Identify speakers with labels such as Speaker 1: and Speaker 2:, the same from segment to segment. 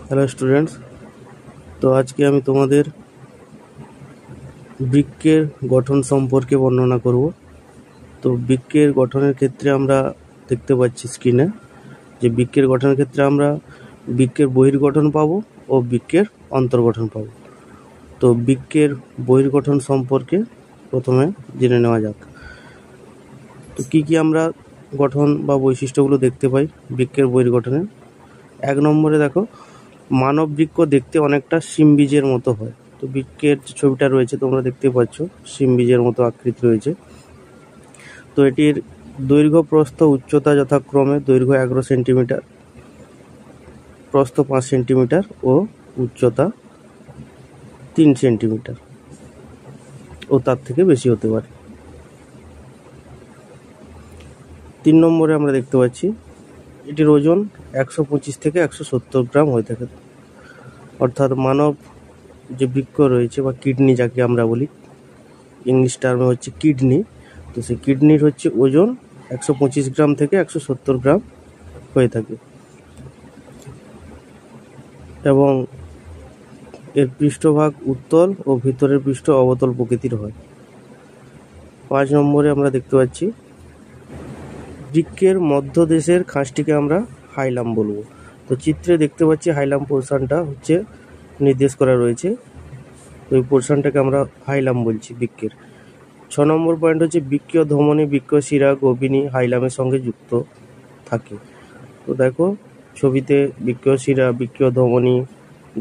Speaker 1: Hello students, তো আজকে আমি তোমাদের বৃক্কের গঠন সম্পর্কে বর্ণনা করব। তো বৃক্কের গঠনের ক্ষেত্রে আমরা দেখতে পাচ্ছি স্ক্রিনে যে বৃক্কের গঠনের ক্ষেত্রে আমরা বৃক্কের বহির্গঠন পাবো ও বৃক্কের অন্তর্গঠন পাবো। তো বৃক্কের বহির্গঠন সম্পর্কে প্রথমে জেনে নেওয়া যাক। তো কি আমরা গঠন বা বৈশিষ্ট্যগুলো দেখতে পাই বৃক্কের বহির্গঠনে। 1 নম্বরে দেখো, মানব বৃক্ক দেখতে অনেকটা শিমবীজের মতো হয়। তো বৃক্কের যে ছবিটা রয়েছে তোমরা দেখতে পাচ্ছ, শিমবীজের মতো আকৃতি রয়েছে। তো এটির দৈর্ঘ্য, প্রস্থ, উচ্চতা যথাক্রমে দৈর্ঘ্য 11 সেন্টিমিটার, প্রস্থ 5 সেন্টিমিটার ও উচ্চতা 3 সেন্টিমিটার ও তার থেকে বেশি হতে পারে। 3 নম্বরে আমরা দেখতে পাচ্ছি এটির ওজন 125 থেকে 170 গ্রাম হয়ে থাকে। অর্থাৎ মানব যে বৃক্ক রয়েছে বা কিডনি যাকে আমরা বলি, ইংলিশ টার্মে হচ্ছে কিডনি, তো সেই কিডনির হচ্ছে ওজন 125 গ্রাম থেকে 170 গ্রাম হয়ে থাকে এবং এর পৃষ্ঠভাগ উত্তল ও ভিতরের পৃষ্ঠ অবতল প্রকৃতির হয়। 5 নম্বরে আমরা দেখতে পাচ্ছি বৃক্কের মধ্যদেশের খাঁজটিকে আমরা হাইলাম বলবো। তো চিত্রে দেখতে পাচ্ছি হাইলাম পোর্শনটা হচ্ছে নির্দেশ করা রয়েছে, তো এই পোর্শনটাকে আমরা হাইলাম বলছি বৃক্কের। 6 নম্বর পয়েন্ট হচ্ছে বৃক্কীয় ধমনী, বৃক্কীয় শিরা, গভীনী হাইলামের সঙ্গে যুক্ত থাকে। তো দেখো ছবিতে বৃক্কীয় শিরা, বৃক্কীয় ধমনী,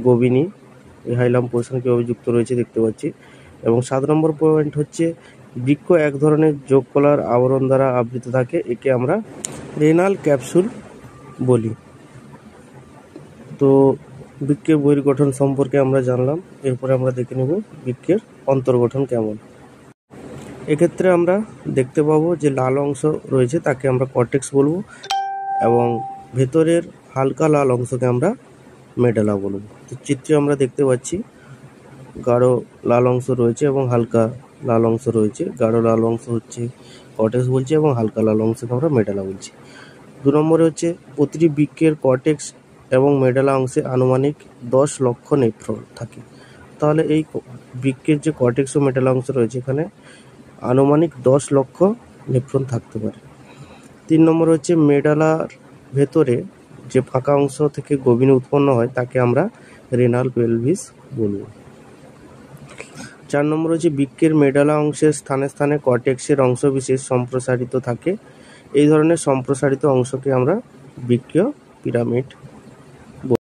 Speaker 1: গভীনী এই হাইলাম পোর্শন কীভাবে যুক্ত রয়েছে দেখতে পাচ্ছি। এবং 7 নম্বর পয়েন্ট হচ্ছে বৃক্ক এক ধরনের যোগকলার আবরণ দ্বারা আবৃত থাকে, একে আমরা রেনাল ক্যাপসুল বলি। তো বৃক্কের বহির্গঠন সম্পর্কে আমরা জানলাম, এরপরে আমরা দেখে নেব বৃক্কের অন্তর্গঠন কেমন। এক্ষেত্রে আমরা দেখতে পাবো যে লাল অংশ রয়েছে তাকে আমরা কর্টেক্স বলবো এবং ভেতরের হালকা লাল অংশকে আমরা মেডালা বলবো। তো চিত্রে আমরা দেখতে পাচ্ছি গাঢ় লাল অংশ রয়েছে এবং হালকা লাল অংশ রয়েছে। গাঢ় লাল অংশ হচ্ছে কর্টেক্স বলছি এবং হালকা লাল অংশকে আমরা মেডালা বলছি। 2 নম্বরে হচ্ছে প্রতিটি বৃক্কের কর্টেক্স এবং মেডালা অংশে আনুমানিক 10 লক্ষ নেফ্রন থাকে। তাহলে এই বৃক্কের যে কর্টেক্স ও মেডালা অংশ রয়েছে এখানে আনুমানিক 10 লক্ষ নেফ্রন থাকতে পারে। 3 নম্বর হচ্ছে মেডালার ভেতরে যে ফাঁকা অংশ থেকে গভীনী উৎপন্ন হয় তাকে আমরা রেনাল পেলভিস বলবো। 4 নম্বর হচ্ছে বৃক্কের মেডালা অংশের স্থানে স্থানে কর্টেক্সের অংশবিশেষ সম্প্রসারিত থাকে। এই ধরনের সম্প্রসারিত অংশকে আমরা বৃক্কীয় পিরামিড